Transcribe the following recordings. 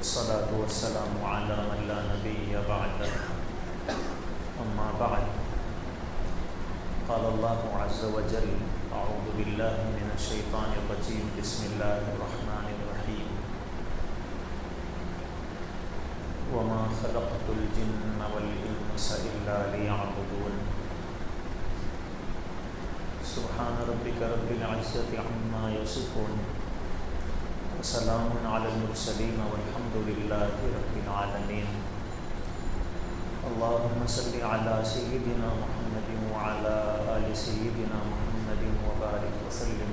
والصلاة والسلام على من لا نبي بعده أما بعد قال الله عز وجل أعوذ بالله من الشيطان الرجيم بسم الله الرحمن الرحيم وما خلقت الجن والإنس إلا ليعبدون سبحان ربك رب العزة عما يصفون وسلام على المرسلين والحمد لله رب العالمين اللهم صل على سيدنا محمد وعلى آل سيدنا محمد وبارك وسلم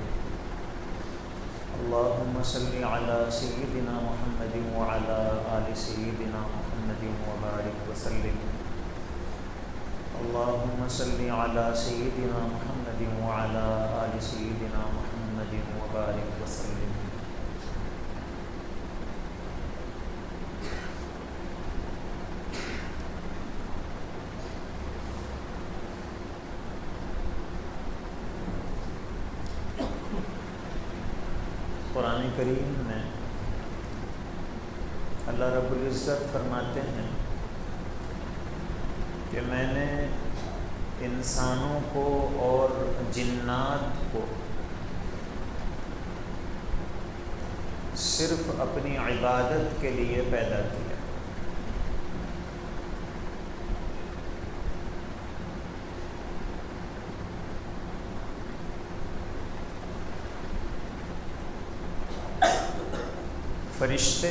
اللهم صل على سيدنا محمد وعلى آل سيدنا محمد وبارك وسلم اللهم صل على سيدنا محمد وعلى آل سيدنا محمد وبارك وسلم قرآن کریم میں اللہ رب العزت فرماتے ہیں کہ میں نے انسانوں کو اور جنات کو صرف اپنی عبادت کے لیے پیدا کیا۔ فرشتے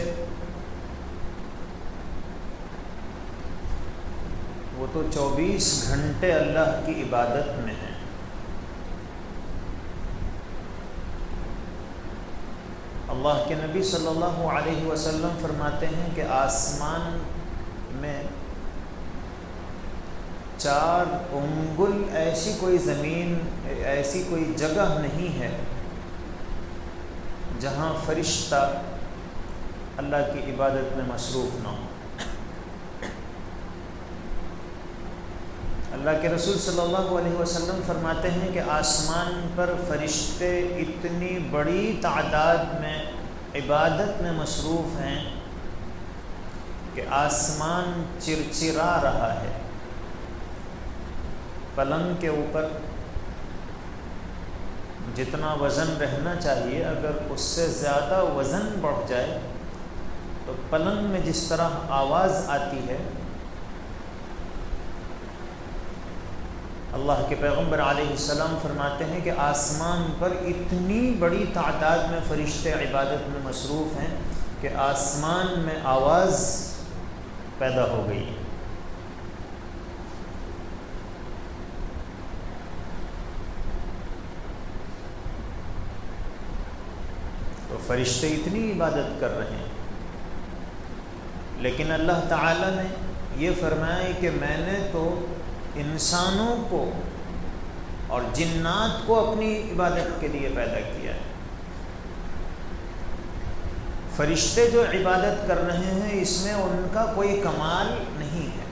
وہ تو 24 گھنٹے اللہ کی عبادت میں ہیں، اللہ کے نبی صلی اللہ علیہ وسلم فرماتے ہیں کہ آسمان میں 4 انگل ایسی کوئی زمین، ایسی کوئی جگہ نہیں ہے جہاں فرشتہ اللہ کی عبادت میں مصروف نہ ہو۔ اللہ کے رسول صلی اللہ علیہ وسلم فرماتے ہیں کہ آسمان پر فرشتے اتنی بڑی تعداد میں عبادت میں مصروف ہیں کہ آسمان چرچرا رہا ہے۔ پلنگ کے اوپر جتنا وزن رہنا چاہیے اگر اس سے زیادہ وزن بڑھ جائے تو پلنگ میں جس طرح آواز آتی ہے، اللہ کے پیغمبر علیہ السلام فرماتے ہیں کہ آسمان پر اتنی بڑی تعداد میں فرشتے عبادت میں مصروف ہیں کہ آسمان میں آواز پیدا ہو گئی۔ تو فرشتے اتنی عبادت کر رہے ہیں، لیکن اللہ تعالیٰ نے یہ فرمایا کہ میں نے تو انسانوں کو اور جنات کو اپنی عبادت کے لیے پیدا کیا ہے۔ فرشتے جو عبادت کر رہے ہیں اس میں ان کا کوئی کمال نہیں ہے۔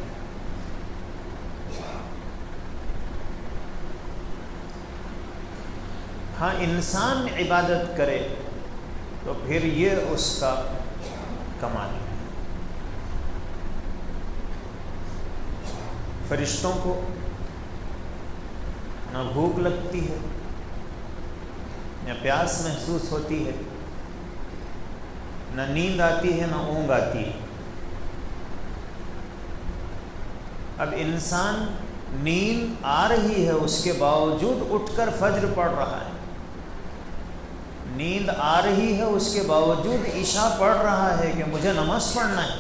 ہاں انسان عبادت کرے تو پھر یہ اس کا کمال ہے۔ فرشتوں کو نہ بھوک لگتی ہے، نہ پیاس محسوس ہوتی ہے، نہ نیند آتی ہے، نہ اونگ آتی ہے۔ اب انسان نیند آ رہی ہے اس کے باوجود اٹھ کر فجر پڑھ رہا ہے، نیند آ رہی ہے اس کے باوجود عشاء پڑھ رہا ہے کہ مجھے نماز پڑھنا ہے،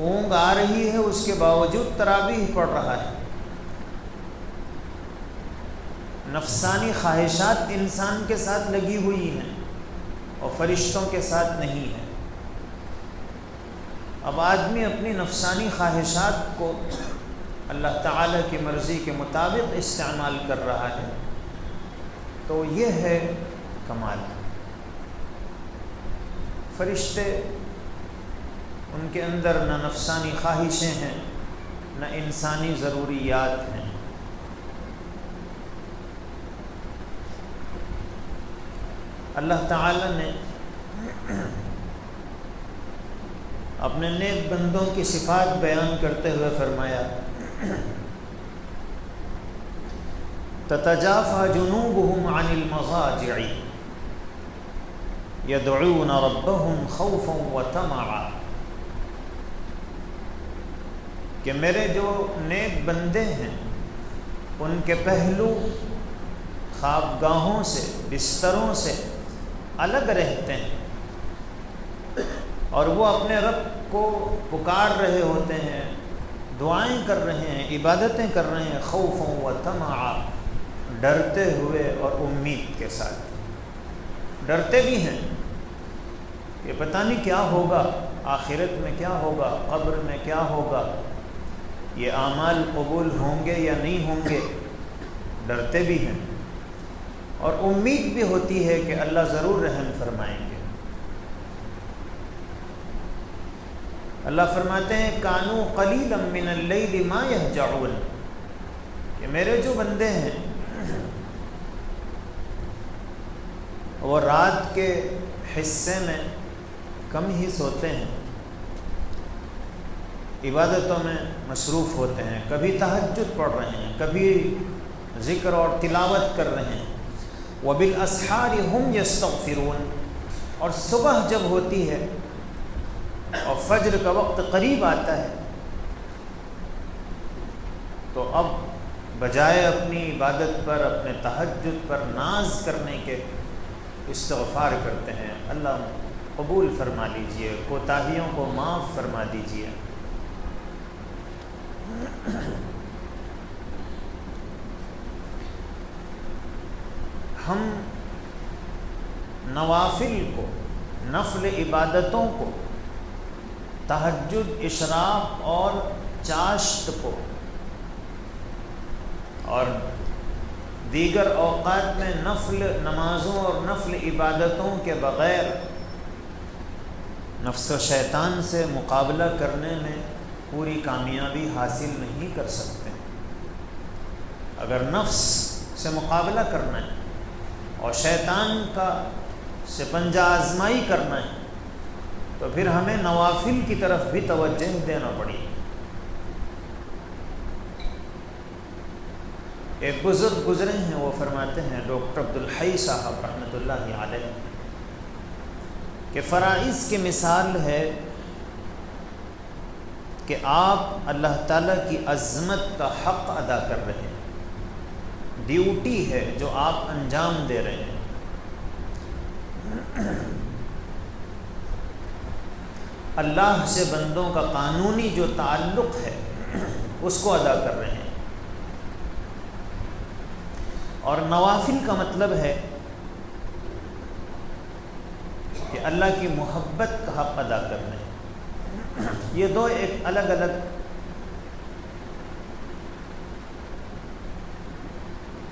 اونگ آ رہی ہے اس کے باوجود تراویح پڑھ رہا ہے۔ نفسانی خواہشات انسان کے ساتھ لگی ہوئی ہیں اور فرشتوں کے ساتھ نہیں ہے۔ اب آدمی اپنی نفسانی خواہشات کو اللہ تعالیٰ کی مرضی کے مطابق استعمال کر رہا ہے تو یہ ہے کمال۔ فرشتے ان کے اندر نہ نفسانی خواہشیں ہیں نہ انسانی ضروریات ہیں۔ اللہ تعالی نے اپنے نیک بندوں کی صفات بیان کرتے ہوئے فرمایا تتجافى جنوبهم عن المضاجع يدعون ربهم خوفا وطمعا، کہ میرے جو نیک بندے ہیں ان کے پہلو خوابگاہوں سے، بستروں سے الگ رہتے ہیں اور وہ اپنے رب کو پکار رہے ہوتے ہیں، دعائیں کر رہے ہیں، عبادتیں کر رہے ہیں، خوفا وطمعا، ڈرتے ہوئے اور امید کے ساتھ۔ ڈرتے بھی ہیں کہ پتہ نہیں کیا ہوگا، آخرت میں کیا ہوگا، قبر میں کیا ہوگا، یہ اعمال قبول ہوں گے یا نہیں ہوں گے، ڈرتے بھی ہیں، اور امید بھی ہوتی ہے کہ اللہ ضرور رحم فرمائیں گے۔ اللہ فرماتے ہیں کانوا قلیلا من اللیل ما یہجعون، کہ میرے جو بندے ہیں وہ رات کے حصے میں کم ہی سوتے ہیں، عبادتوں میں مصروف ہوتے ہیں، کبھی تہجد پڑھ رہے ہیں، کبھی ذکر اور تلاوت کر رہے ہیں، وبالاسحار هم یستغفرون، اور صبح جب ہوتی ہے اور فجر کا وقت قریب آتا ہے تو اب بجائے اپنی عبادت پر، اپنے تہجد پر ناز کرنے کے استغفار کرتے ہیں، اللہ قبول فرما لیجئے، کوتاہیوں کو معاف فرما دیجئے۔ ہم نوافل کو، نفل عبادتوں کو، تہجد، اشراق اور چاشت کو اور دیگر اوقات میں نفل نمازوں اور نفل عبادتوں کے بغیر نفس و شیطان سے مقابلہ کرنے میں پوری کامیابی حاصل نہیں کر سکتے۔ اگر نفس سے مقابلہ کرنا ہے اور شیطان کا شکنجہ آزمائی کرنا ہے تو پھر ہمیں نوافل کی طرف بھی توجہ دینا پڑی۔ ایک بزرگ گزرے ہیں، وہ فرماتے ہیں، ڈاکٹر عبدالحی صاحب رحمۃ اللہ علیہ، کہ فرائض کی مثال ہے کہ آپ اللہ تعالیٰ کی عظمت کا حق ادا کر رہے ہیں، ڈیوٹی ہے جو آپ انجام دے رہے ہیں۔ اللہ سے بندوں کا قانونی جو تعلق ہے اس کو ادا کر رہے ہیں، اور نوافل کا مطلب ہے کہ اللہ کی محبت کا حق ادا کرنا ہے۔ یہ دو ایک الگ الگ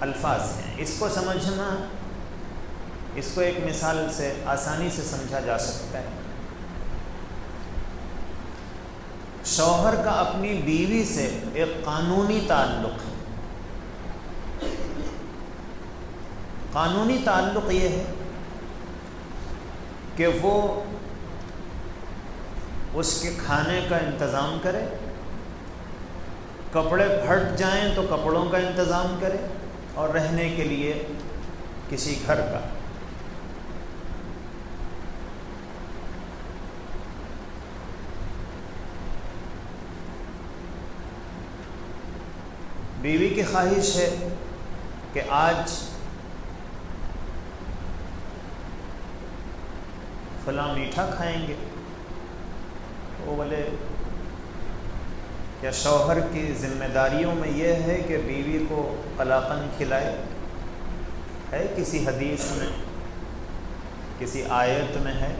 الفاظ ہیں، اس کو سمجھنا، اس کو ایک مثال سے آسانی سے سمجھا جا سکتا ہے۔ شوہر کا اپنی بیوی سے ایک قانونی تعلق ہے۔ قانونی تعلق یہ ہے کہ وہ اس کے کھانے کا انتظام کرے، کپڑے پھٹ جائیں تو کپڑوں کا انتظام کرے، اور رہنے کے لیے کسی گھر کا۔ بیوی کی خواہش ہے کہ آج فلاں میٹھا کھائیں گے، وہ بولے کیا شوہر کی ذمہ داریوں میں یہ ہے کہ بیوی کو قلاقند کھلائے؟ ہے کسی حدیث میں، کسی آیت میں ہے؟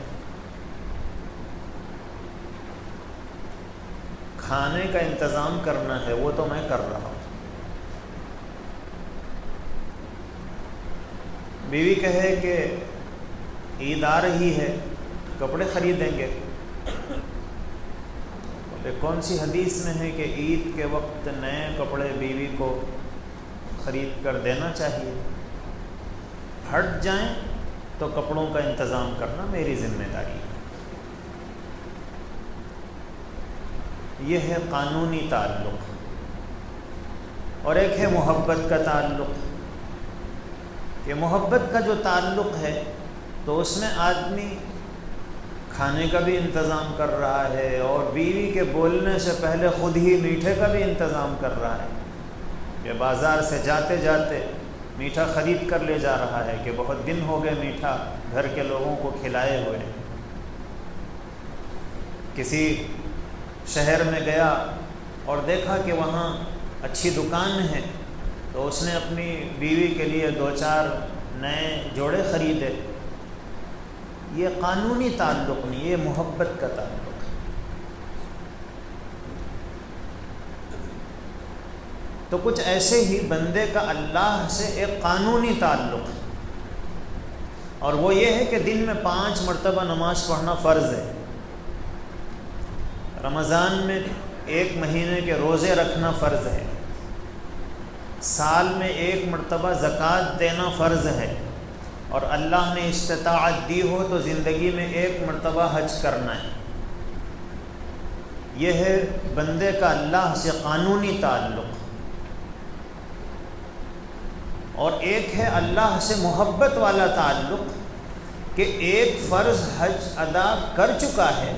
کھانے کا انتظام کرنا ہے وہ تو میں کر رہا ہوں۔ بیوی کہے کہ عید آ رہی ہے، کپڑے خریدیں گے، بولے کون سی حدیث میں ہے کہ عید کے وقت نئے کپڑے بیوی کو خرید کر دینا چاہیے؟ ہٹ جائیں تو کپڑوں کا انتظام کرنا میری ذمہ داری ہے۔ یہ ہے قانونی تعلق۔ اور ایک ہے محبت کا تعلق۔ کہ محبت کا جو تعلق ہے تو اس میں آدمی کھانے کا بھی انتظام کر رہا ہے، اور بیوی کے بولنے سے پہلے خود ہی میٹھے کا بھی انتظام کر رہا ہے، کہ بازار سے جاتے جاتے میٹھا خرید کر لے جا رہا ہے کہ بہت دن ہو گئے میٹھا گھر کے لوگوں کو کھلائے ہوئے۔ کسی شہر میں گیا اور دیکھا کہ وہاں اچھی دکان ہے، تو اس نے اپنی بیوی کے لیے 2-4 نئے جوڑے خریدے۔ یہ قانونی تعلق نہیں، یہ محبت کا تعلق ہے۔ تو کچھ ایسے ہی بندے کا اللہ سے ایک قانونی تعلق ہے، اور وہ یہ ہے کہ دن میں 5 مرتبہ نماز پڑھنا فرض ہے، رمضان میں 1 مہینے کے روزے رکھنا فرض ہے، سال میں 1 مرتبہ زکوٰۃ دینا فرض ہے، اور اللہ نے استطاعت دی ہو تو زندگی میں 1 مرتبہ حج کرنا ہے۔ یہ ہے بندے کا اللہ سے قانونی تعلق۔ اور ایک ہے اللہ سے محبت والا تعلق، کہ ایک فرض حج ادا کر چکا ہے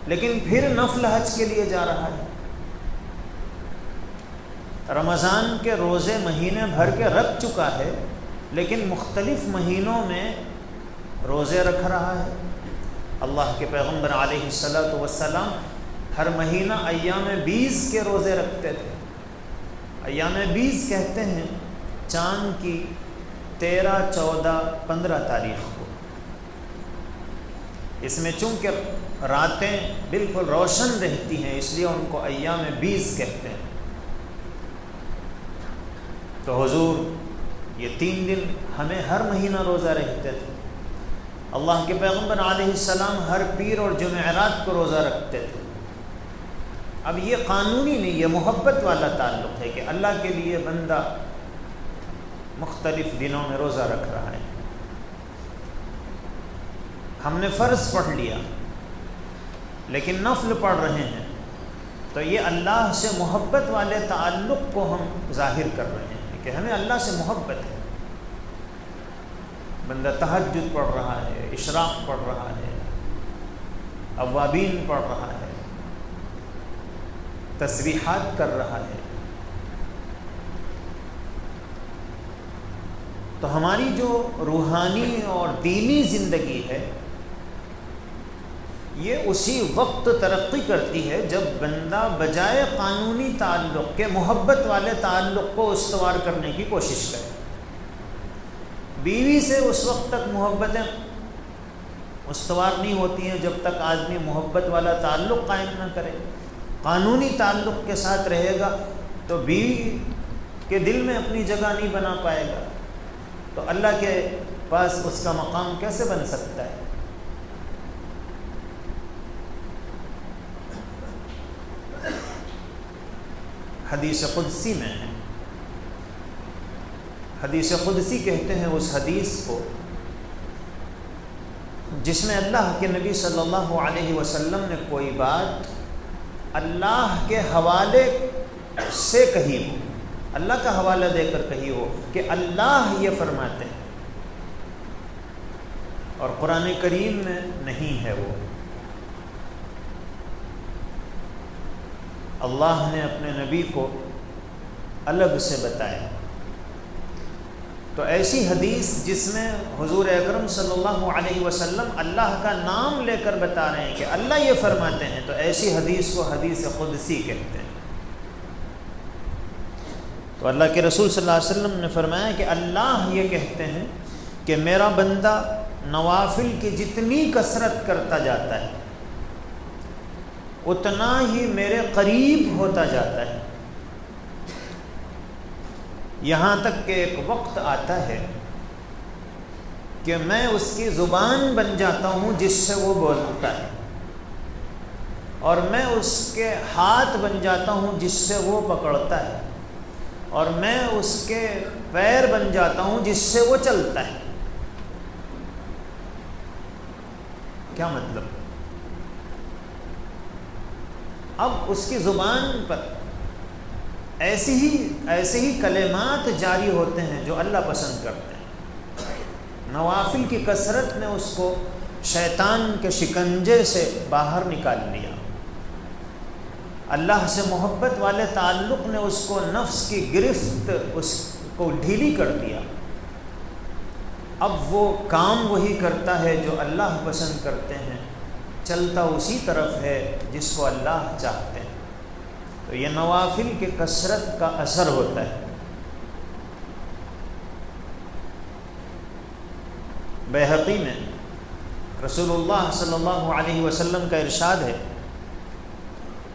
لیکن پھر نفل حج کے لیے جا رہا ہے۔ رمضان کے روزے مہینے بھر کے رکھ چکا ہے، لیکن مختلف مہینوں میں روزے رکھ رہا ہے۔ اللہ کے پیغمبر علیہ السلام ہر مہینہ ایام 20 کے روزے رکھتے تھے۔ ایام 20 کہتے ہیں چاند کی 13، 14، 15 تاریخ کو۔ اس میں چونکہ راتیں بالکل روشن رہتی ہیں، اس لیے ان کو ایام 20 کہتے ہیں۔ تو حضور یہ 3 دن ہمیں ہر مہینہ روزہ رکھتے تھے۔ اللہ کے پیغمبر علیہ السلام ہر پیر اور جمعرات کو روزہ رکھتے تھے۔ اب یہ قانونی نہیں، یہ محبت والا تعلق ہے کہ اللہ کے لیے بندہ مختلف دنوں میں روزہ رکھ رہا ہے۔ ہم نے فرض پڑھ لیا لیکن نفل پڑھ رہے ہیں، تو یہ اللہ سے محبت والے تعلق کو ہم ظاہر کر رہے ہیں کہ ہمیں اللہ سے محبت ہے۔ بندہ تہجد پڑھ رہا ہے، اشراق پڑھ رہا ہے، اوابین پڑھ رہا ہے، تسبیحات کر رہا ہے، تو ہماری جو روحانی اور دینی زندگی ہے یہ اسی وقت ترقی کرتی ہے جب بندہ بجائے قانونی تعلق کے محبت والے تعلق کو استوار کرنے کی کوشش کرے۔ بیوی سے اس وقت تک محبتیں استوار نہیں ہوتی ہیں جب تک آدمی محبت والا تعلق قائم نہ کرے۔ قانونی تعلق کے ساتھ رہے گا تو بیوی کے دل میں اپنی جگہ نہیں بنا پائے گا، تو اللہ کے پاس اس کا مقام کیسے بن سکتا ہے؟ حدیث قدسی میں ہے، حدیث قدسی کہتے ہیں اس حدیث کو جس میں اللہ کے نبی صلی اللہ علیہ وسلم نے کوئی بات اللہ کے حوالے سے کہی ہو، اللہ کا حوالہ دے کر کہی ہو کہ اللہ یہ فرماتے ہیں، اور قرآن کریم میں نہیں ہے، وہ اللہ نے اپنے نبی کو الگ سے بتایا۔ تو ایسی حدیث جس میں حضور اکرم صلی اللہ علیہ وسلم اللہ کا نام لے کر بتا رہے ہیں کہ اللہ یہ فرماتے ہیں، تو ایسی حدیث کو حدیث قدسی کہتے ہیں۔ تو اللہ کے رسول صلی اللہ علیہ وسلم نے فرمایا کہ اللہ یہ کہتے ہیں کہ میرا بندہ نوافل کی جتنی کثرت کرتا جاتا ہے اتنا ہی میرے قریب ہوتا جاتا ہے، یہاں تک کہ ایک وقت آتا ہے کہ میں اس کی زبان بن جاتا ہوں جس سے وہ بولتا ہے، اور میں اس کے ہاتھ بن جاتا ہوں جس سے وہ پکڑتا ہے، اور میں اس کے پیر بن جاتا ہوں جس سے وہ چلتا ہے۔ کیا مطلب؟ اب اس کی زبان پر ایسے ہی کلمات جاری ہوتے ہیں جو اللہ پسند کرتے ہیں۔ نوافل کی کثرت نے اس کو شیطان کے شکنجے سے باہر نکال لیا، اللہ سے محبت والے تعلق نے اس کو نفس کی گرفت اس کو ڈھیلی کر دیا۔ اب وہ کام وہی کرتا ہے جو اللہ پسند کرتے ہیں، چلتا اسی طرف ہے جس کو اللہ چاہتے ہیں۔ تو یہ نوافل کی کثرت کا اثر ہوتا ہے۔ بیہقی میں رسول اللہ صلی اللہ علیہ وسلم کا ارشاد ہے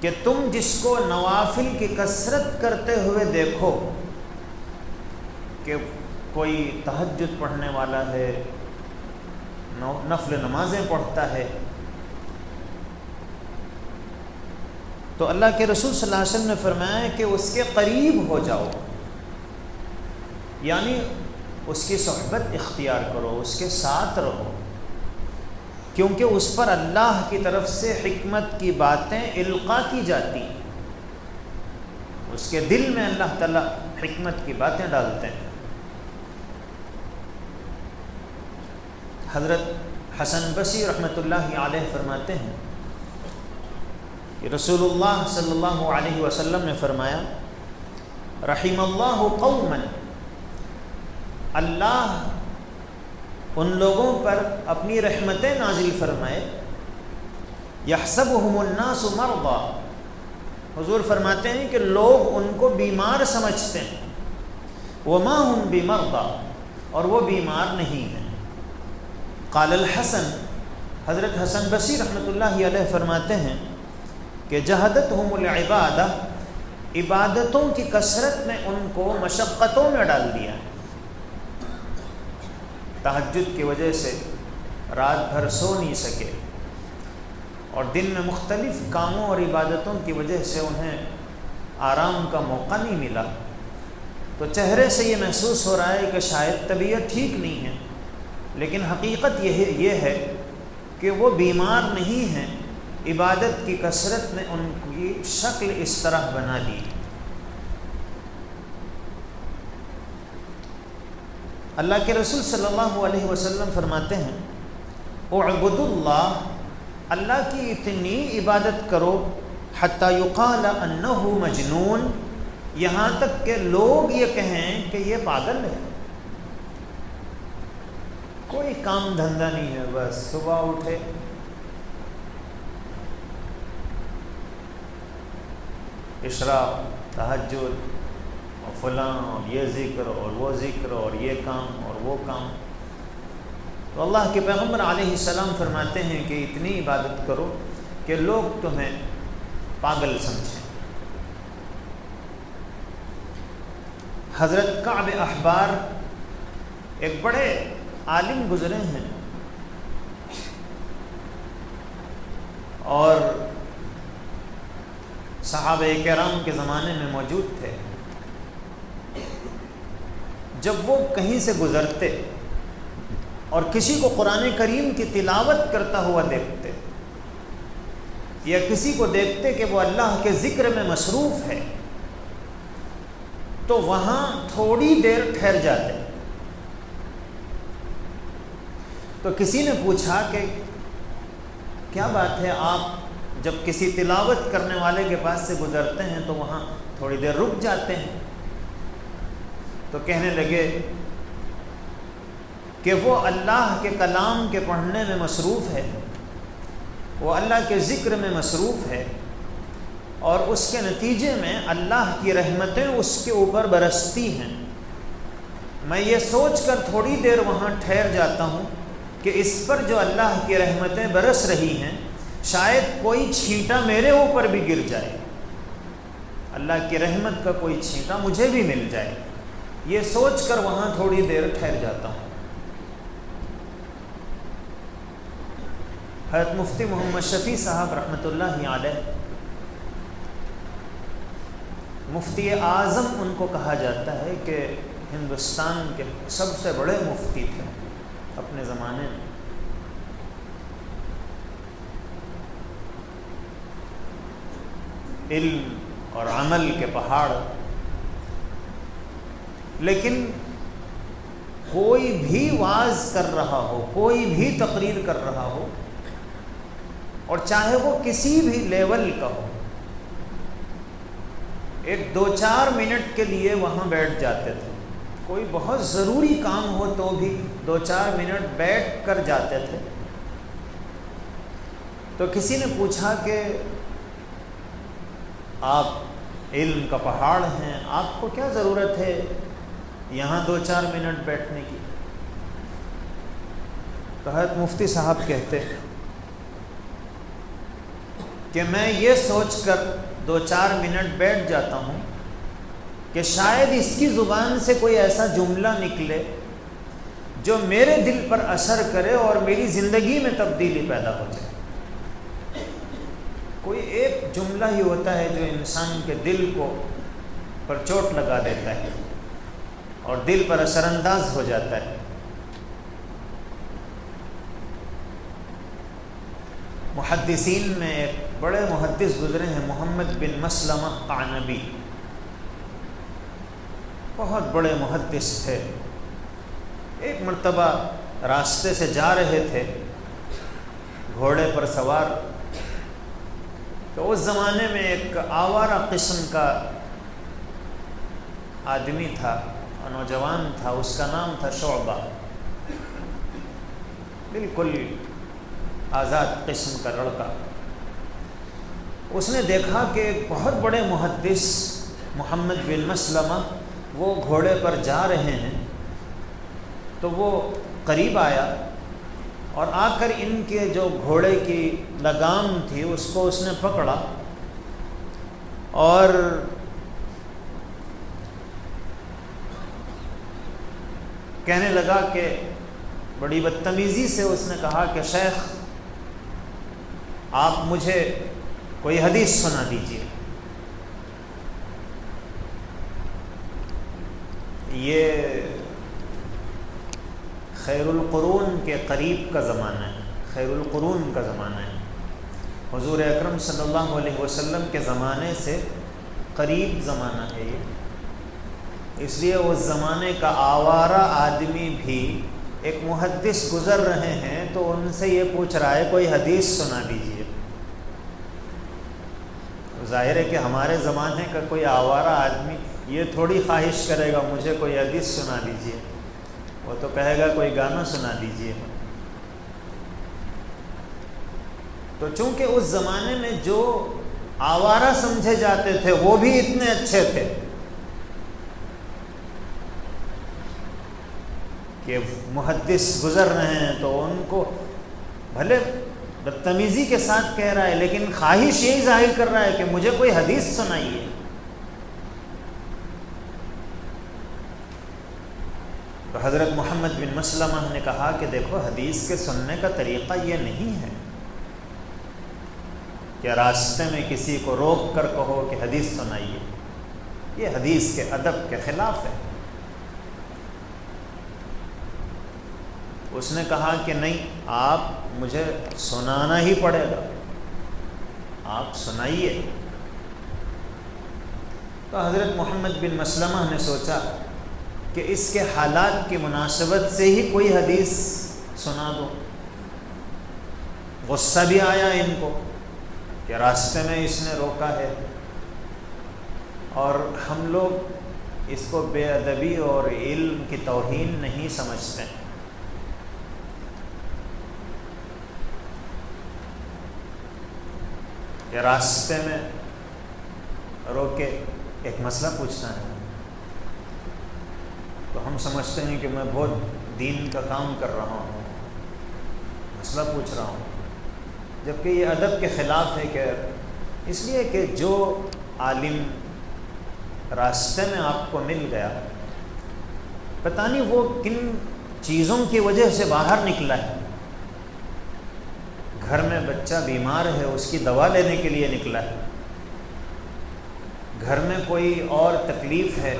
کہ تم جس کو نوافل کی کثرت کرتے ہوئے دیکھو کہ کوئی تہجد پڑھنے والا ہے، نفل نمازیں پڑھتا ہے، تو اللہ کے رسول صلی اللہ علیہ وسلم نے فرمایا ہے کہ اس کے قریب ہو جاؤ، یعنی اس کی صحبت اختیار کرو، اس کے ساتھ رہو، کیونکہ اس پر اللہ کی طرف سے حکمت کی باتیں القاء کی جاتی ہیں، اس کے دل میں اللہ تعالیٰ حکمت کی باتیں ڈالتے ہیں۔ حضرت حسن بصری رحمۃ اللہ علیہ فرماتے ہیں کہ رسول اللہ صلی اللہ علیہ وسلم نے فرمایا، رحم اللہ قوما، اللہ ان لوگوں پر اپنی رحمتیں نازل فرمائے، یحسبہم الناس مرضی، حضور فرماتے ہیں کہ لوگ ان کو بیمار سمجھتے ہیں، وما ہم بمرضی، اور وہ بیمار نہیں ہیں۔ قال الحسن، حضرت حسن بصری رحمۃ اللہ علیہ فرماتے ہیں کہ جہدتہم العبادہ، عبادتوں کی کثرت نے ان کو مشقتوں میں ڈال دیا۔ تہجد کی وجہ سے رات بھر سو نہیں سکے، اور دن میں مختلف کاموں اور عبادتوں کی وجہ سے انہیں آرام کا موقع نہیں ملا، تو چہرے سے یہ محسوس ہو رہا ہے کہ شاید طبیعت ٹھیک نہیں ہے، لیکن حقیقت یہ ہے کہ وہ بیمار نہیں ہیں، عبادت کی کثرت نے ان کی شکل اس طرح بنا دی۔ اللہ کے رسول صلی اللہ علیہ وسلم فرماتے ہیں، اعبدوا اللہ، اللہ کی اتنی عبادت کرو، حتی یقال انہ مجنون، یہاں تک کہ لوگ یہ کہیں کہ یہ پاگل ہے، کوئی کام دھندہ نہیں ہے، بس صبح اٹھے اشراق، تہجد، اور فلاں اور یہ ذکر اور وہ ذکر اور یہ کام اور وہ کام۔ تو اللہ کے پیغمبر علیہ السلام فرماتے ہیں کہ اتنی عبادت کرو کہ لوگ تمہیں پاگل سمجھیں۔ حضرت کعب احبار ایک بڑے عالم گزرے ہیں، اور صحابہ کرام کے زمانے میں موجود تھے۔ جب وہ کہیں سے گزرتے اور کسی کو قرآن کریم کی تلاوت کرتا ہوا دیکھتے، یا کسی کو دیکھتے کہ وہ اللہ کے ذکر میں مصروف ہے، تو وہاں تھوڑی دیر ٹھہر جاتے۔ تو کسی نے پوچھا کہ کیا بات ہے، آپ جب کسی تلاوت کرنے والے کے پاس سے گزرتے ہیں تو وہاں تھوڑی دیر رک جاتے ہیں؟ تو کہنے لگے کہ وہ اللہ کے کلام کے پڑھنے میں مصروف ہے، وہ اللہ کے ذکر میں مصروف ہے، اور اس کے نتیجے میں اللہ کی رحمتیں اس کے اوپر برستی ہیں۔ میں یہ سوچ کر تھوڑی دیر وہاں ٹھہر جاتا ہوں کہ اس پر جو اللہ کی رحمتیں برس رہی ہیں، شاید کوئی چھینٹا میرے اوپر بھی گر جائے، اللہ کی رحمت کا کوئی چھینٹا مجھے بھی مل جائے، یہ سوچ کر وہاں تھوڑی دیر ٹھہر جاتا ہوں۔ حضرت مفتی محمد شفیع صاحب رحمۃ اللہ علیہ، مفتی اعظم ان کو کہا جاتا ہے کہ ہندوستان کے سب سے بڑے مفتی تھے اپنے زمانے میں۔ علم اور عمل کے پہاڑ، لیکن کوئی بھی واعظ کر رہا ہو، کوئی بھی تقریر کر رہا ہو، اور چاہے وہ کسی بھی لیول کا ہو، ایک 2-4 منٹ کے لیے وہاں بیٹھ جاتے تھے۔ کوئی بہت ضروری کام ہو تو بھی 2-4 منٹ بیٹھ کر جاتے تھے۔ تو کسی نے پوچھا کہ آپ علم کا پہاڑ ہیں، آپ کو کیا ضرورت ہے یہاں 2-4 منٹ بیٹھنے کی؟ تو حضرت مفتی صاحب کہتے کہ میں یہ سوچ کر 2-4 منٹ بیٹھ جاتا ہوں کہ شاید اس کی زبان سے کوئی ایسا جملہ نکلے جو میرے دل پر اثر کرے اور میری زندگی میں تبدیلی پیدا ہو جائے۔ کوئی ایک جملہ ہی ہوتا ہے جو انسان کے دل کو پر چوٹ لگا دیتا ہے اور دل پر اثر انداز ہو جاتا ہے۔ محدثین میں ایک بڑے محدث گزرے ہیں، محمد بن مسلمہ قعنبی، بہت بڑے محدث تھے۔ ایک مرتبہ راستے سے جا رہے تھے گھوڑے پر سوار، تو اس زمانے میں ایک آوارہ قسم کا آدمی تھا اور نوجوان تھا، اس کا نام تھا شعبہ، بالکل آزاد قسم کا لڑکا۔ اس نے دیکھا کہ ایک بہت بڑے محدث محمد بن مسلمہ وہ گھوڑے پر جا رہے ہیں، تو وہ قریب آیا اور آ کر ان کے جو گھوڑے کی لگام تھی اس کو اس نے پکڑا اور کہنے لگا کہ بڑی بدتمیزی سے اس نے کہا کہ شیخ آپ مجھے کوئی حدیث سنا دیجیے۔ یہ خیر القرون کے قریب کا زمانہ ہے، خیر القرون کا زمانہ ہے، حضور اکرم صلی اللہ علیہ وسلم کے زمانے سے قریب زمانہ ہے یہ۔ اس لیے اس زمانے کا آوارہ آدمی بھی ایک محدث گزر رہے ہیں تو ان سے یہ پوچھ رہا ہے کوئی حدیث سنا دیجیے۔ ظاہر ہے کہ ہمارے زمانے کا کوئی آوارہ آدمی یہ تھوڑی خواہش کرے گا مجھے کوئی حدیث سنا دیجیے، وہ تو کہے گا کوئی گانا سنا دیجیے۔ تو چونکہ اس زمانے میں جو آوارہ سمجھے جاتے تھے وہ بھی اتنے اچھے تھے کہ محدث گزر رہے ہیں تو ان کو بھلے بدتمیزی کے ساتھ کہہ رہا ہے لیکن خواہش یہی ظاہر کر رہا ہے کہ مجھے کوئی حدیث سنائیے۔ تو حضرت محمد بن مسلمہ نے کہا کہ دیکھو حدیث کے سننے کا طریقہ یہ نہیں ہے کہ راستے میں کسی کو روک کر کہو کہ حدیث سنائیے، یہ حدیث کے ادب کے خلاف ہے۔ اس نے کہا کہ نہیں، آپ مجھے سنانا ہی پڑے گا، آپ سنائیے۔ تو حضرت محمد بن مسلمہ نے سوچا کہ اس کے حالات کی مناسبت سے ہی کوئی حدیث سنا دو۔ غصہ بھی آیا ان کو کہ راستے میں اس نے روکا ہے، اور ہم لوگ اس کو بے ادبی اور علم کی توہین نہیں سمجھتے۔ کہ راستے میں روکے ایک مسئلہ پوچھنا ہے تو ہم سمجھتے ہیں کہ میں بہت دین کا کام کر رہا ہوں، مسئلہ پوچھ رہا ہوں، جبکہ یہ ادب کے خلاف ہے۔ کہ اس لیے کہ جو عالم راستے میں آپ کو مل گیا، پتہ نہیں وہ کن چیزوں کی وجہ سے باہر نکلا ہے، گھر میں بچہ بیمار ہے اس کی دوا لینے کے لیے نکلا ہے، گھر میں کوئی اور تکلیف ہے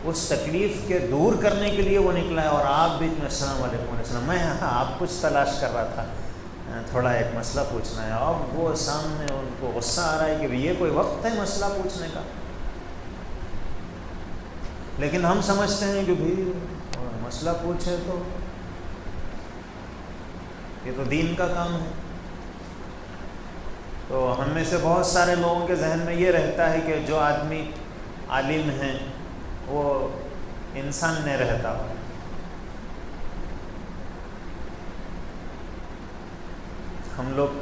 اس تکلیف کے دور کرنے کے لیے وہ نکلا ہے، اور آپ بیچ میں السلام علیکم السلام، میں آپ کچھ تلاش کر رہا تھا، تھوڑا ایک مسئلہ پوچھنا ہے، اب وہ سامنے ان کو غصہ آ رہا ہے کہ یہ کوئی وقت ہے مسئلہ پوچھنے کا، لیکن ہم سمجھتے ہیں کہ بھی مسئلہ پوچھے تو یہ تو دین کا کام ہے۔ تو ہم میں سے بہت سارے لوگوں کے ذہن میں یہ رہتا ہے کہ جو آدمی عالم ہیں وہ انسان نہیں رہتا۔ ہم لوگ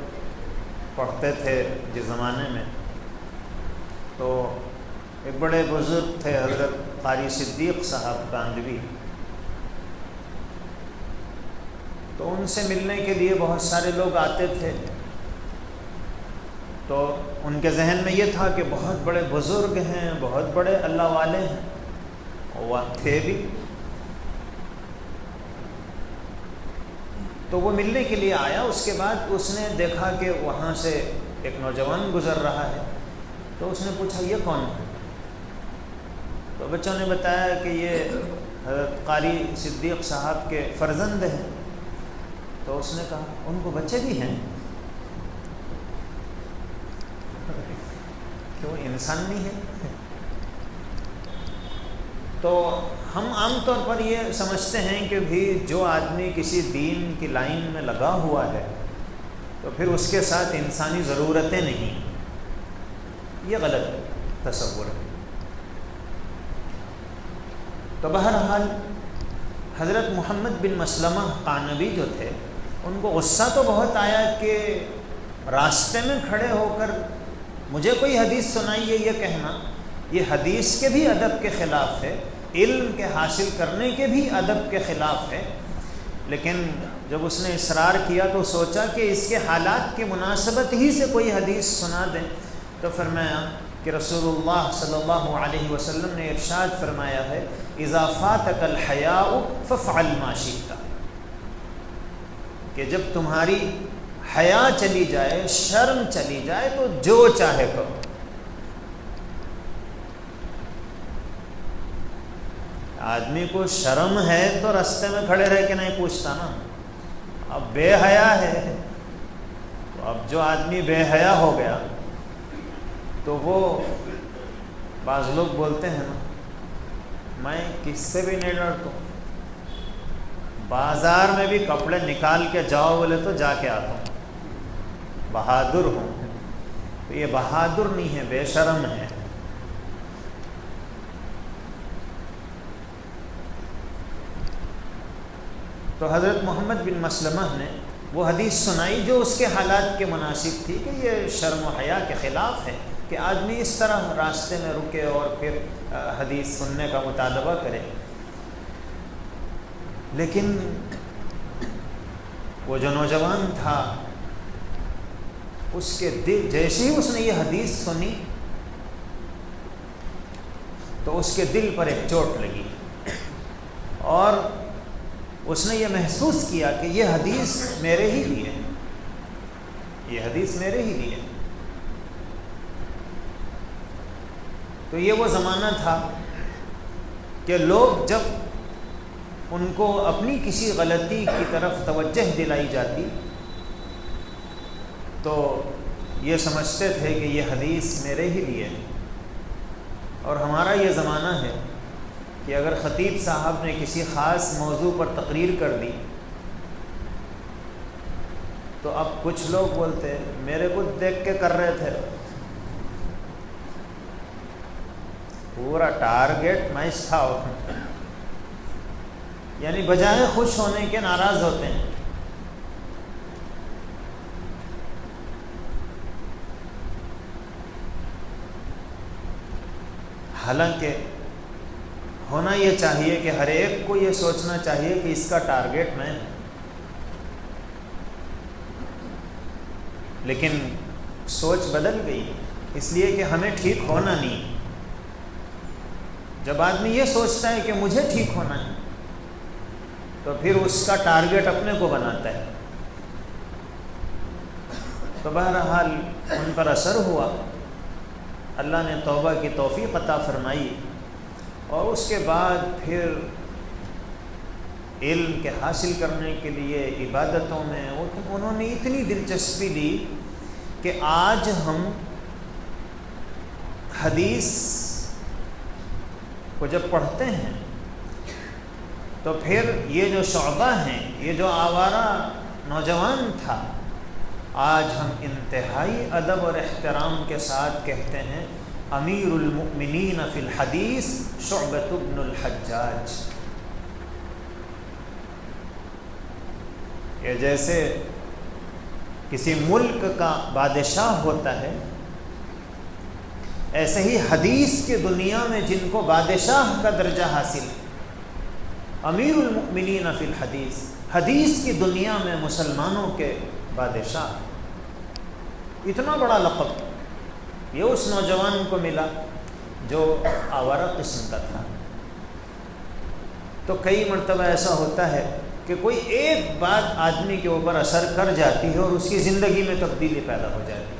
پڑھتے تھے جس زمانے میں، تو ایک بڑے بزرگ تھے حضرت قاری صدیق صاحب گاندھی، تو ان سے ملنے کے لیے بہت سارے لوگ آتے تھے، تو ان کے ذہن میں یہ تھا کہ بہت بڑے بزرگ ہیں، بہت بڑے اللہ والے ہیں، وہ تھے بھی۔ تو وہ ملنے کے لیے آیا، اس کے بعد اس نے دیکھا کہ وہاں سے ایک نوجوان گزر رہا ہے، تو اس نے پوچھا یہ کون ہے؟ تو بچوں نے بتایا کہ یہ حضرت قاری صدیق صاحب کے فرزند ہیں۔ تو اس نے کہا ان کو بچے بھی ہیں؟ کیوں انسان نہیں ہے؟ تو ہم عام طور پر یہ سمجھتے ہیں کہ بھی جو آدمی کسی دین کی لائن میں لگا ہوا ہے تو پھر اس کے ساتھ انسانی ضرورتیں نہیں، یہ غلط تصور ہے۔ تو بہرحال حضرت محمد بن مسلمہ قانبی جو تھے، ان کو غصہ تو بہت آیا کہ راستے میں کھڑے ہو کر مجھے کوئی حدیث سنائیے، یہ کہنا یہ حدیث کے بھی ادب کے خلاف ہے، علم کے حاصل کرنے کے بھی ادب کے خلاف ہے۔ لیکن جب اس نے اصرار کیا تو سوچا کہ اس کے حالات کی مناسبت ہی سے کوئی حدیث سنا دیں، تو فرمایا کہ رسول اللہ صلی اللہ علیہ وسلم نے ارشاد فرمایا ہے اذا فاتک الحیاء فافعل ما شئت، کہ جب تمہاری حیا چلی جائے، شرم چلی جائے تو جو چاہے کرو۔ آدمی کو شرم ہے تو رستے میں کھڑے رہ کے نہیں پوچھتا نا، اب بے حیا ہے تو اب جو آدمی بے حیا ہو گیا تو وہ بعض لوگ بولتے ہیں نا میں کس سے بھی نہیں ڈرتا ہوں، بازار میں بھی کپڑے نکال کے جاؤ بولے تو جا کے آتا ہوں، بہادر ہوں۔ تو یہ بہادر نہیں ہے، بے شرم ہے۔ تو حضرت محمد بن مسلمہ نے وہ حدیث سنائی جو اس کے حالات کے مناسب تھی کہ یہ شرم و حیا کے خلاف ہے کہ آدمی اس طرح راستے میں رکے اور پھر حدیث سننے کا مطالبہ کرے۔ لیکن وہ جو نوجوان تھا اس کے دل، جیسے ہی اس نے یہ حدیث سنی تو اس کے دل پر ایک چوٹ لگی اور اس نے یہ محسوس کیا کہ یہ حدیث میرے ہی لیے، یہ حدیث میرے ہی لیے۔ تو یہ وہ زمانہ تھا کہ لوگ جب ان کو اپنی کسی غلطی کی طرف توجہ دلائی جاتی تو یہ سمجھتے تھے کہ یہ حدیث میرے ہی لیے۔ اور ہمارا یہ زمانہ ہے کہ اگر خطیب صاحب نے کسی خاص موضوع پر تقریر کر دی تو اب کچھ لوگ بولتے میرے کو دیکھ کے کر رہے تھے، پورا ٹارگیٹ میچ تھا، یعنی بجائے خوش ہونے کے ناراض ہوتے ہیں۔ حالانکہ ہونا یہ چاہیے کہ ہر ایک کو یہ سوچنا چاہیے کہ اس کا ٹارگیٹ میں، لیکن سوچ بدل گئی اس لیے کہ ہمیں ٹھیک ہونا نہیں۔ جب آدمی یہ سوچتا ہے کہ مجھے ٹھیک ہونا ہے تو پھر اس کا ٹارگیٹ اپنے کو بناتا ہے۔ تو بہرحال ان پر اثر ہوا، اللہ نے توبہ کی توفیق عطا فرمائی، اور اس کے بعد پھر علم کے حاصل کرنے کے لیے عبادتوں میں انہوں نے اتنی دلچسپی لی کہ آج ہم حدیث کو جب پڑھتے ہیں تو پھر یہ جو شعبہ ہیں، یہ جو آوارہ نوجوان تھا، آج ہم انتہائی ادب اور احترام کے ساتھ کہتے ہیں امیر المؤمنین فی الحدیث شعبۃ بن الحجاج۔ یہ جیسے کسی ملک کا بادشاہ ہوتا ہے، ایسے ہی حدیث کی دنیا میں جن کو بادشاہ کا درجہ حاصل ہے، امیر المؤمنین فی الحدیث، حدیث کی دنیا میں مسلمانوں کے بادشاہ، اتنا بڑا لقب یہ اس نوجوان کو ملا جو آوارہ قسم کا تھا۔ تو کئی مرتبہ ایسا ہوتا ہے کہ کوئی ایک بات آدمی کے اوپر اثر کر جاتی ہے اور اس کی زندگی میں تبدیلی پیدا ہو جاتی ہے۔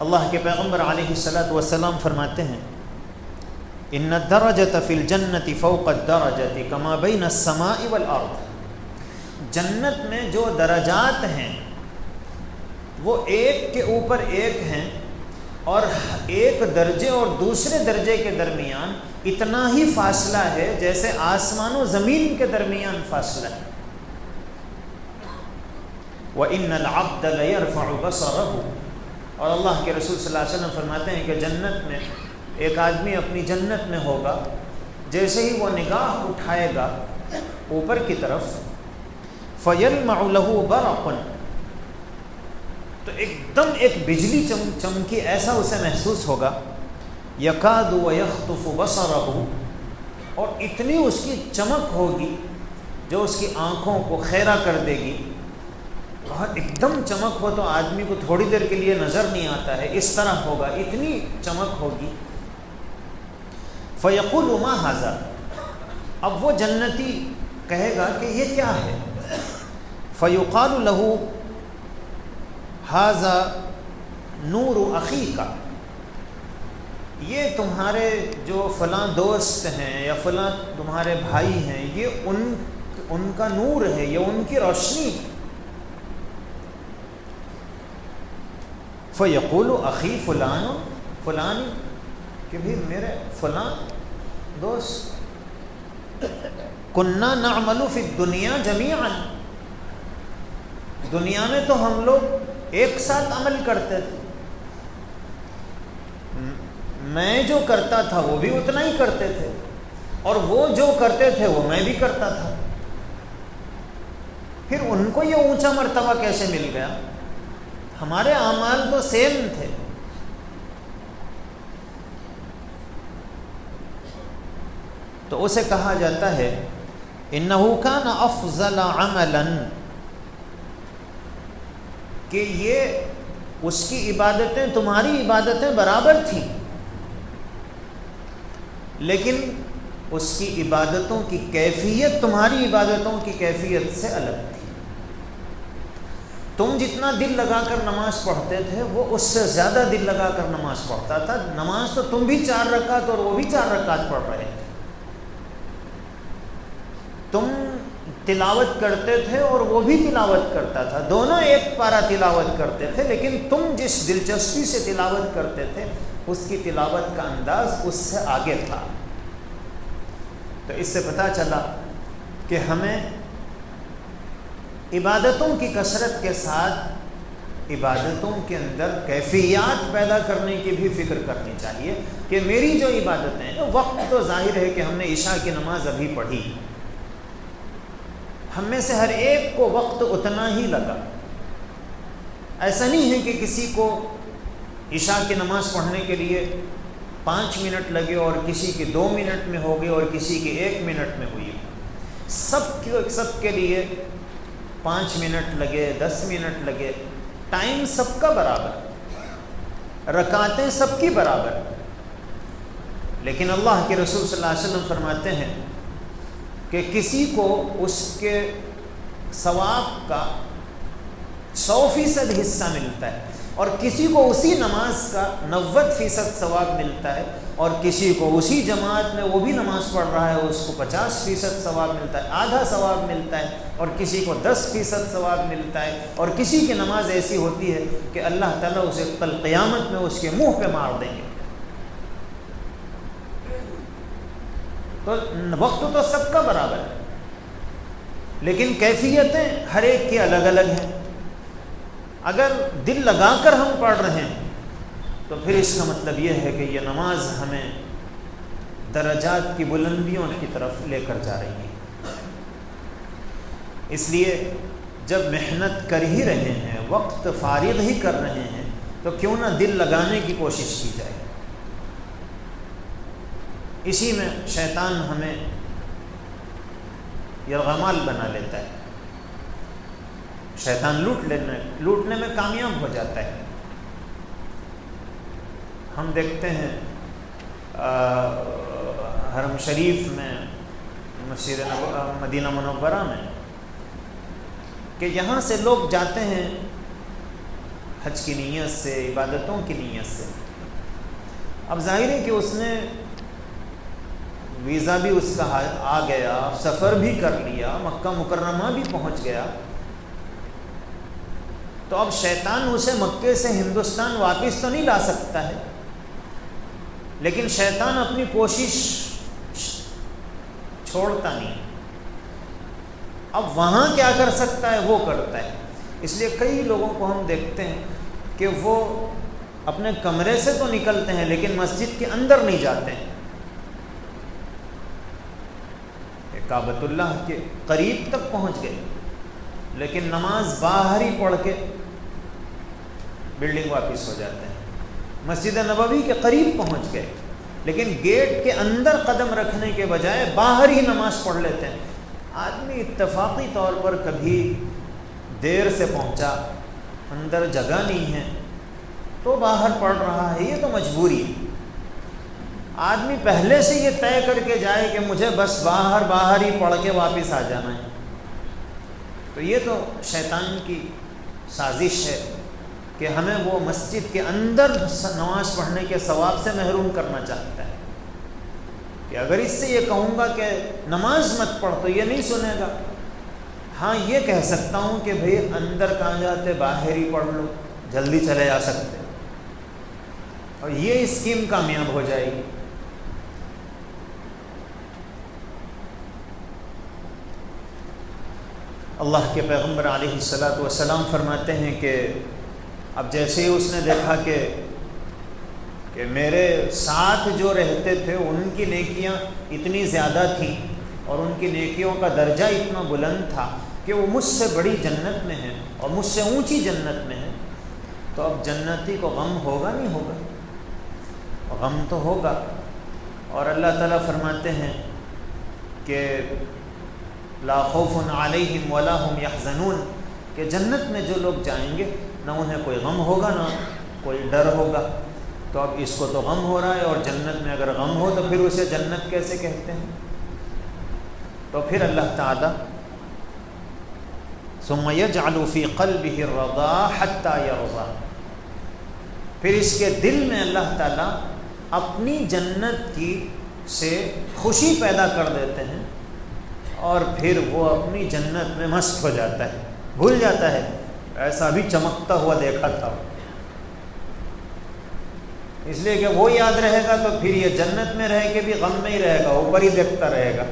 اللہ کے پیغمبر علیہ الصلاۃ والسلام فرماتے ہیں ان الدرجۃ فی الجنۃ فوق الدرجۃ کما بین السماء والارض، جنت میں جو درجات ہیں وہ ایک کے اوپر ایک ہیں، اور ایک درجے اور دوسرے درجے کے درمیان اتنا ہی فاصلہ ہے جیسے آسمان و زمین کے درمیان فاصلہ ہے۔ وَإِنَّ الْعَبْدَ لَيَرْفَعُ بَصَرَهُ، اور اللہ کے رسول صلی اللہ علیہ وسلم فرماتے ہیں کہ جنت میں ایک آدمی اپنی جنت میں ہوگا، جیسے ہی وہ نگاہ اٹھائے گا اوپر کی طرف فَيَلْمَعُ لَهُ بَرَقٌ، تو ایک دم ایک بجلی چمکی ایسا اسے محسوس ہوگا، يَكَادُ وَيَخْطُفُ بَصَرَهُ، اور اتنی اس کی چمک ہوگی جو اس کی آنکھوں کو خیرہ کر دے گی۔ بہت ایک دم چمک ہو تو آدمی کو تھوڑی دیر کے لیے نظر نہیں آتا ہے، اس طرح ہوگا، اتنی چمک ہوگی۔ فَيَقُولُ مَا هَذَا، اب وہ جنتی کہے گا کہ یہ کیا ہے؟ فَيُقَالُ لَهُ هَذَا نُورُ أَخِيكَ، یہ تمہارے جو فلاں دوست ہیں یا فلاں تمہارے بھائی ہیں، یہ ان کا نور ہے، یہ ان کی روشنی ہے۔ فَيَقُولُ أَخِي فُلَانُ فُلَانِ، کہ بھی میرے فلاں دوست، كُنَّا نَعْمَلُ فِي الدُّنْيَا جَمِيعًا، دنیا میں تو ہم لوگ ایک ساتھ عمل کرتے تھے، میں جو کرتا تھا وہ بھی اتنا ہی کرتے تھے، اور وہ جو کرتے تھے وہ میں بھی کرتا تھا، پھر ان کو یہ اونچا مرتبہ کیسے مل گیا؟ ہمارے اعمال تو سیم تھے۔ تو اسے کہا جاتا ہے انہ کان افضل عملا، کہ یہ اس کی عبادتیں تمہاری عبادتیں برابر تھیں، لیکن اس کی عبادتوں کی کیفیت تمہاری عبادتوں کی کیفیت سے الگ تھی۔ تم جتنا دل لگا کر نماز پڑھتے تھے وہ اس سے زیادہ دل لگا کر نماز پڑھتا تھا۔ نماز تو تم بھی 4 رکعت اور وہ بھی 4 رکعت پڑھ رہے تھے، تم تلاوت کرتے تھے اور وہ بھی تلاوت کرتا تھا، دونوں ایک پارا تلاوت کرتے تھے، لیکن تم جس دلچسپی سے تلاوت کرتے تھے اس کی تلاوت کا انداز اس سے آگے تھا۔ تو اس سے پتہ چلا کہ ہمیں عبادتوں کی کثرت کے ساتھ عبادتوں کے اندر کیفیات پیدا کرنے کی بھی فکر کرنی چاہیے کہ میری جو عبادتیں ہیں، وقت تو ظاہر ہے کہ ہم نے عشاء کی نماز ابھی پڑھی، ہم میں سے ہر ایک کو وقت اتنا ہی لگا، ایسا نہیں ہے کہ کسی کو عشاء کی نماز پڑھنے کے لیے 5 منٹ لگے اور کسی کی 2 منٹ میں ہو گئی اور کسی کی 1 منٹ میں ہوئی، سب کے لیے 5 منٹ لگے، 10 منٹ لگے، ٹائم سب کا برابر، رکعتیں سب کی برابر، لیکن اللہ کے رسول صلی اللہ علیہ وسلم فرماتے ہیں کہ کسی کو اس کے ثواب کا 100% حصہ ملتا ہے، اور کسی کو اسی نماز کا 90% ثواب ملتا ہے، اور کسی کو اسی جماعت میں وہ بھی نماز پڑھ رہا ہے اس کو 50% ثواب ملتا ہے، آدھا ثواب ملتا ہے، اور کسی کو 10% ثواب ملتا ہے، اور کسی کی نماز ایسی ہوتی ہے کہ اللہ تعالیٰ اسے کل قیامت میں اس کے منہ پہ مار دیں گے۔ تو وقت تو سب کا برابر ہے، لیکن کیفیتیں ہر ایک کی الگ الگ ہیں۔ اگر دل لگا کر ہم پڑھ رہے ہیں تو پھر اس کا مطلب یہ ہے کہ یہ نماز ہمیں درجات کی بلندیوں کی طرف لے کر جا رہی ہے۔ اس لیے جب محنت کر ہی رہے ہیں، وقت فارغ ہی کر رہے ہیں، تو کیوں نہ دل لگانے کی کوشش کی جائے۔ اسی میں شیطان ہمیں یرغمال بنا لیتا ہے، شیطان لوٹنے میں کامیاب ہو جاتا ہے۔ ہم دیکھتے ہیں حرم شریف میں، مسجد مدینہ منورہ میں، کہ یہاں سے لوگ جاتے ہیں حج کی نیت سے، عبادتوں کی نیت سے۔ اب ظاہر ہے کہ اس نے ویزا بھی اس کا آ گیا، سفر بھی کر لیا، مکہ مکرمہ بھی پہنچ گیا، تو اب شیطان اسے مکے سے ہندوستان واپس تو نہیں لا سکتا ہے، لیکن شیطان اپنی کوشش چھوڑتا نہیں۔ اب وہاں کیا کر سکتا ہے وہ کرتا ہے۔ اس لیے کئی لوگوں کو ہم دیکھتے ہیں کہ وہ اپنے کمرے سے تو نکلتے ہیں لیکن مسجد کے اندر نہیں جاتے ہیں، کعبۃ اللہ کے قریب تک پہنچ گئے لیکن نماز باہر ہی پڑھ کے بلڈنگ واپس ہو جاتے ہیں، مسجد نبوی کے قریب پہنچ گئے لیکن گیٹ کے اندر قدم رکھنے کے بجائے باہر ہی نماز پڑھ لیتے ہیں۔ آدمی اتفاقی طور پر کبھی دیر سے پہنچا، اندر جگہ نہیں ہے تو باہر پڑھ رہا ہے، یہ تو مجبوری ہے۔ آدمی پہلے سے یہ طے کر کے جائے کہ مجھے بس باہر ہی پڑھ کے واپس آ جانا ہے، تو یہ تو شیطان کی سازش ہے کہ ہمیں وہ مسجد کے اندر نماز پڑھنے کے ثواب سے محروم کرنا چاہتا ہے، کہ اگر اس سے یہ کہوں گا کہ نماز مت پڑھ تو یہ نہیں سنے گا۔ ہاں یہ کہہ سکتا ہوں کہ بھئی اندر کہاں جاتے، باہر ہی پڑھ لو، جلدی چلے جا سکتے، اور یہ اسکیم کامیاب ہو جائے گی۔ اللہ کے پیغمبر علیہ الصلاۃ والسلام فرماتے ہیں کہ اب جیسے ہی اس نے دیکھا کہ میرے ساتھ جو رہتے تھے ان کی نیکیاں اتنی زیادہ تھیں اور ان کی نیکیوں کا درجہ اتنا بلند تھا کہ وہ مجھ سے بڑی جنت میں ہیں اور مجھ سے اونچی جنت میں ہیں، تو اب جنتی کو غم ہوگا نہیں ہوگا؟ غم تو ہوگا۔ اور اللہ تعالیٰ فرماتے ہیں کہ لا خوف علیہم ولا هم یحزنون، کہ جنت میں جو لوگ جائیں گے نہ انہیں کوئی غم ہوگا نہ کوئی ڈر ہوگا۔ تو اب اس کو تو غم ہو رہا ہے، اور جنت میں اگر غم ہو تو پھر اسے جنت کیسے کہتے ہیں؟ تو پھر اللہ تعالیٰ ثم یجعل فی قلبہ الرضا حتی یرضا، پھر اس کے دل میں اللہ تعالیٰ اپنی جنت کی سے خوشی پیدا کر دیتے ہیں، اور پھر وہ اپنی جنت میں مست ہو جاتا ہے، بھول جاتا ہے ایسا بھی چمکتا ہوا دیکھا تھا، اس لیے کہ وہ یاد رہے گا تو پھر یہ جنت میں رہ کے بھی غم میں ہی رہے گا، اوپر ہی دیکھتا رہے گا۔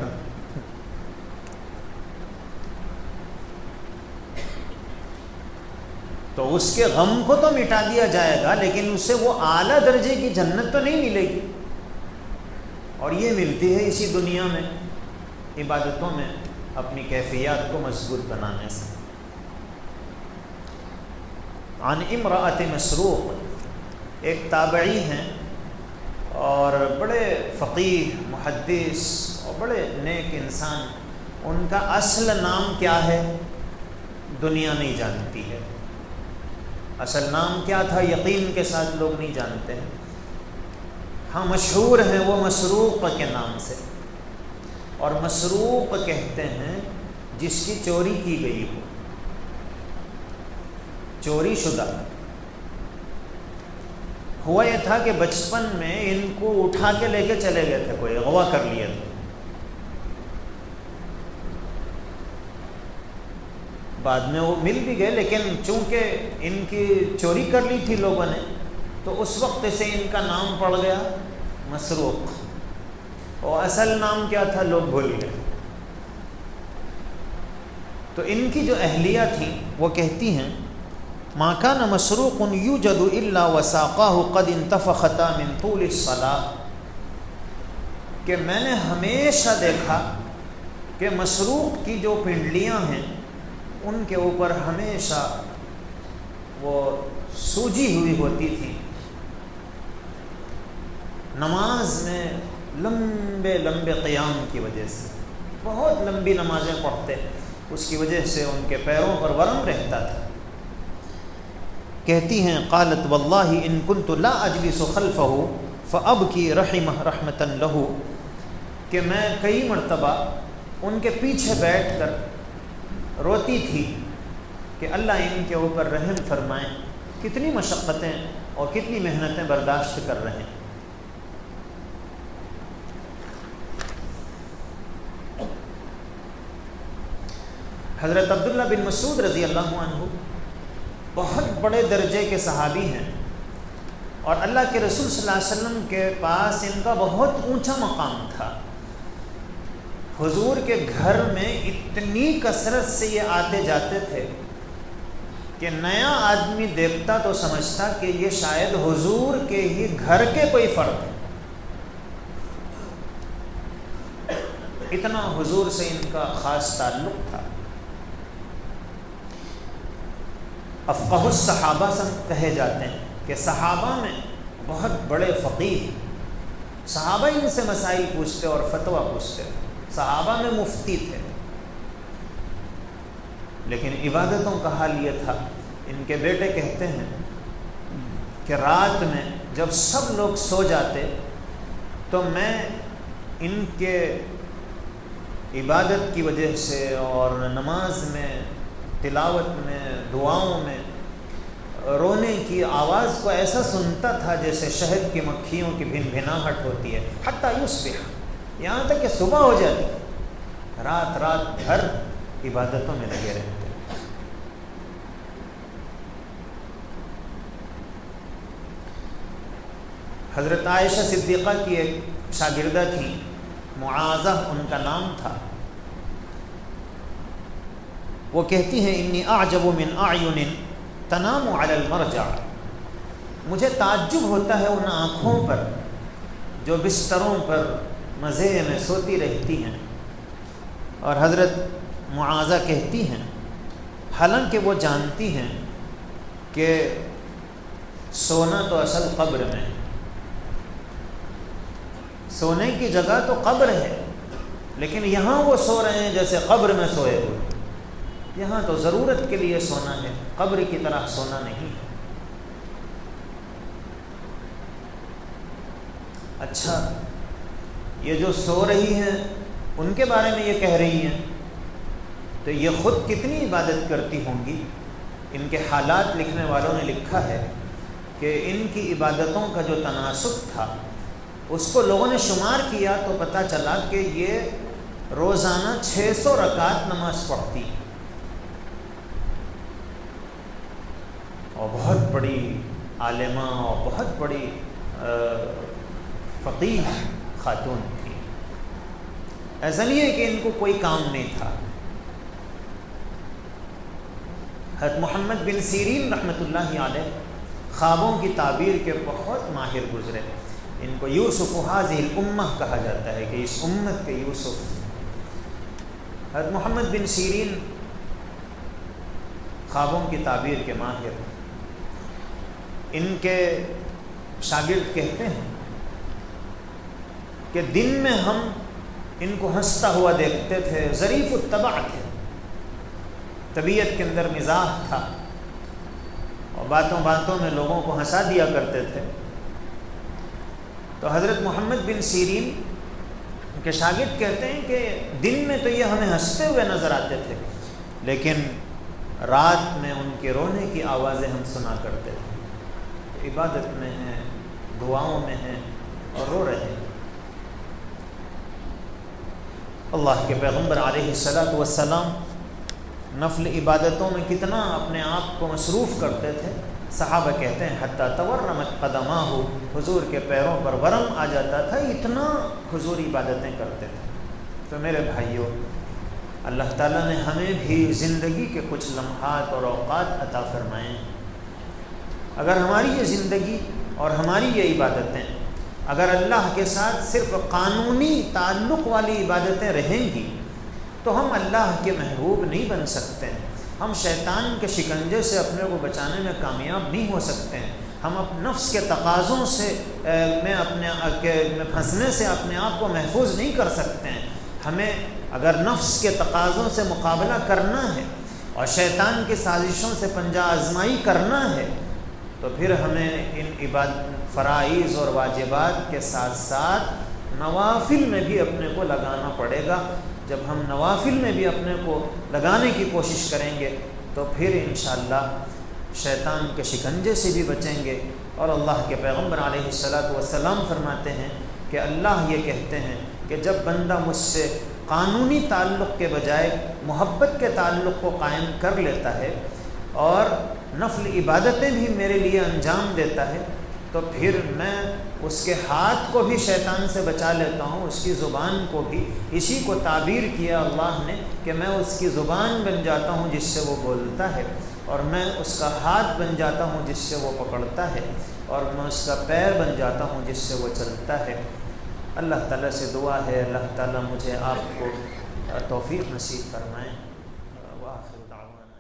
تو اس کے غم کو تو مٹا دیا جائے گا لیکن اس سے وہ اعلیٰ درجے کی جنت تو نہیں ملے گی، اور یہ ملتی ہے اسی دنیا میں عبادتوں میں اپنی کیفیات کو مضبوط بنانے سے۔ عن امرأۃ مسروق، ایک تابعی ہیں اور بڑے فقیہ، محدث اور بڑے نیک انسان، ان کا اصل نام کیا ہے دنیا نہیں جانتی ہے، اصل نام کیا تھا یقین کے ساتھ لوگ نہیں جانتے ہیں، ہاں مشہور ہیں وہ مسروق کے نام سے، اور مسروق کہتے ہیں جس کی چوری کی گئی ہو۔ چوری شدہ. ہوا یہ تھا کہ بچپن میں ان کو اٹھا کے لے کے چلے گئے تھے، کوئی اغوا کر لیا تھا. بعد میں وہ مل بھی گئے، لیکن چونکہ ان کی چوری کر لی تھی لوگوں نے تو اس وقت سے ان کا نام پڑ گیا مسروق، اور اصل نام کیا تھا لوگ بھول گئے. تو ان کی جو اہلیہ تھی وہ کہتی ہیں ما کان مسروق یوجد الا وساقاہ قد انتفختا من طول الصلاۃ، کہ میں نے ہمیشہ دیکھا کہ مسروق کی جو پنڈلیاں ہیں ان کے اوپر ہمیشہ وہ سوجی ہوئی ہوتی تھی. نماز میں لمبے لمبے قیام کی وجہ سے، بہت لمبی نمازیں پڑھتے، اس کی وجہ سے ان کے پیروں پر ورم رہتا تھا. کہتی ہیں قالت واللہ ان کنت لا اجلس خلفہ فابکی رحمتا لہ، کہ میں کئی مرتبہ ان کے پیچھے بیٹھ کر روتی تھی کہ اللہ ان کے اوپر رحم فرمائیں، کتنی مشقتیں اور کتنی محنتیں برداشت کر رہے ہیں. حضرت عبداللہ بن مسعود رضی اللہ عنہ بہت بڑے درجے کے صحابی ہیں، اور اللہ کے رسول صلی اللہ علیہ وسلم کے پاس ان کا بہت اونچا مقام تھا. حضور کے گھر میں اتنی کثرت سے یہ آتے جاتے تھے کہ نیا آدمی دیکھتا تو سمجھتا کہ یہ شاید حضور کے ہی گھر کے کوئی فرد ہے. اتنا حضور سے ان کا خاص تعلق تھا. افقہ الصحابہ سے کہے جاتے ہیں کہ صحابہ میں بہت بڑے فقیہ، صحابہ ان سے مسائل پوچھتے اور فتویٰ پوچھتے، صحابہ میں مفتی تھے. لیکن عبادتوں کا حال یہ تھا، ان کے بیٹے کہتے ہیں کہ رات میں جب سب لوگ سو جاتے تو میں ان کے عبادت کی وجہ سے اور نماز میں، تلاوت میں، دعاؤں میں رونے کی آواز کو ایسا سنتا تھا جیسے شہد کی مکھیوں کی بھن بھناہٹ ہوتی ہے، حتیٰ یصبح، یہاں تک کہ صبح ہو جاتی. رات رات بھر عبادتوں میں لگے رہتے. حضرت عائشہ صدیقہ کی ایک شاگردہ تھی، معاذہ ان کا نام تھا. وہ کہتی ہیں انی اعجب من اعین تنام علی المرجع، مجھے تعجب ہوتا ہے ان آنکھوں پر جو بستروں پر مزے میں سوتی رہتی ہیں. اور حضرت معاذہ کہتی ہیں حالانکہ وہ جانتی ہیں کہ سونا تو اصل قبر میں، سونے کی جگہ تو قبر ہے، لیکن یہاں وہ سو رہے ہیں جیسے قبر میں سوئے ہوئے. یہاں تو ضرورت کے لیے سونا ہے، قبر کی طرح سونا نہیں ہے. اچھا، یہ جو سو رہی ہیں ان کے بارے میں یہ کہہ رہی ہیں تو یہ خود کتنی عبادت کرتی ہوں گی. ان کے حالات لکھنے والوں نے لکھا ہے کہ ان کی عبادتوں کا جو تناسب تھا اس کو لوگوں نے شمار کیا تو پتہ چلا کہ یہ روزانہ 600 رکعت نماز پڑھتی، اور بہت بڑی عالمہ اور بہت بڑی فقیہ خاتون تھی. ایسا نہیں ہے کہ ان کو کوئی کام نہیں تھا. حضرت محمد بن سیرین رحمۃ اللہ علیہ خوابوں کی تعبیر کے بہت ماہر گزرے. ان کو یوسف ہذہ الامہ کہا جاتا ہے کہ اس امت کے یوسف. حضرت محمد بن سیرین خوابوں کی تعبیر کے ماہر. ان کے شاگرد کہتے ہیں کہ دن میں ہم ان کو ہنستا ہوا دیکھتے تھے، ظریف الطبع تھے، طبیعت کے اندر مزاح تھا، اور باتوں باتوں میں لوگوں کو ہنسا دیا کرتے تھے. تو حضرت محمد بن سیرین کے شاگرد کہتے ہیں کہ دن میں تو یہ ہمیں ہنستے ہوئے نظر آتے تھے، لیکن رات میں ان کے رونے کی آوازیں ہم سنا کرتے تھے، عبادت میں ہیں، دعاؤں میں ہیں اور رو رہے ہیں۔ اللہ کے پیغمبر علیہ الصلاۃ والسلام نفل عبادتوں میں کتنا اپنے آپ کو مصروف کرتے تھے۔ صحابہ کہتے ہیں حتیٰ تورمت قدماہ، حضور کے پیروں پر ورم آ جاتا تھا، اتنا حضور عبادتیں کرتے تھے۔ تو میرے بھائیوں، اللہ تعالیٰ نے ہمیں بھی زندگی کے کچھ لمحات اور اوقات عطا فرمائے ہیں۔ اگر ہماری یہ زندگی اور ہماری یہ عبادتیں اگر اللہ کے ساتھ صرف قانونی تعلق والی عبادتیں رہیں گی تو ہم اللہ کے محبوب نہیں بن سکتے ہیں، ہم شیطان کے شکنجے سے اپنے کو بچانے میں کامیاب نہیں ہو سکتے ہیں، ہم نفس کے تقاضوں سے میں پھنسنے سے اپنے آپ کو محفوظ نہیں کر سکتے ہیں۔ ہمیں اگر نفس کے تقاضوں سے مقابلہ کرنا ہے اور شیطان کی سازشوں سے پنجہ آزمائی کرنا ہے تو پھر ہمیں ان فرائض اور واجبات کے ساتھ ساتھ نوافل میں بھی اپنے کو لگانا پڑے گا۔ جب ہم نوافل میں بھی اپنے کو لگانے کی کوشش کریں گے تو پھر انشاءاللہ شیطان کے شکنجے سے بھی بچیں گے۔ اور اللہ کے پیغمبر علیہ الصلاۃ والسلام فرماتے ہیں کہ اللہ یہ کہتے ہیں کہ جب بندہ مجھ سے قانونی تعلق کے بجائے محبت کے تعلق کو قائم کر لیتا ہے اور نفل عبادتیں بھی میرے لیے انجام دیتا ہے تو پھر میں اس کے ہاتھ کو بھی شیطان سے بچا لیتا ہوں، اس کی زبان کو بھی۔ اسی کو تعبیر کیا اللہ نے کہ میں اس کی زبان بن جاتا ہوں جس سے وہ بولتا ہے، اور میں اس کا ہاتھ بن جاتا ہوں جس سے وہ پکڑتا ہے، اور میں اس کا پیر بن جاتا ہوں جس سے وہ چلتا ہے۔ اللہ تعالیٰ سے دعا ہے اللہ تعالیٰ مجھے آپ کو توفیق نصیب فرمائیں۔ وآخر دعوانا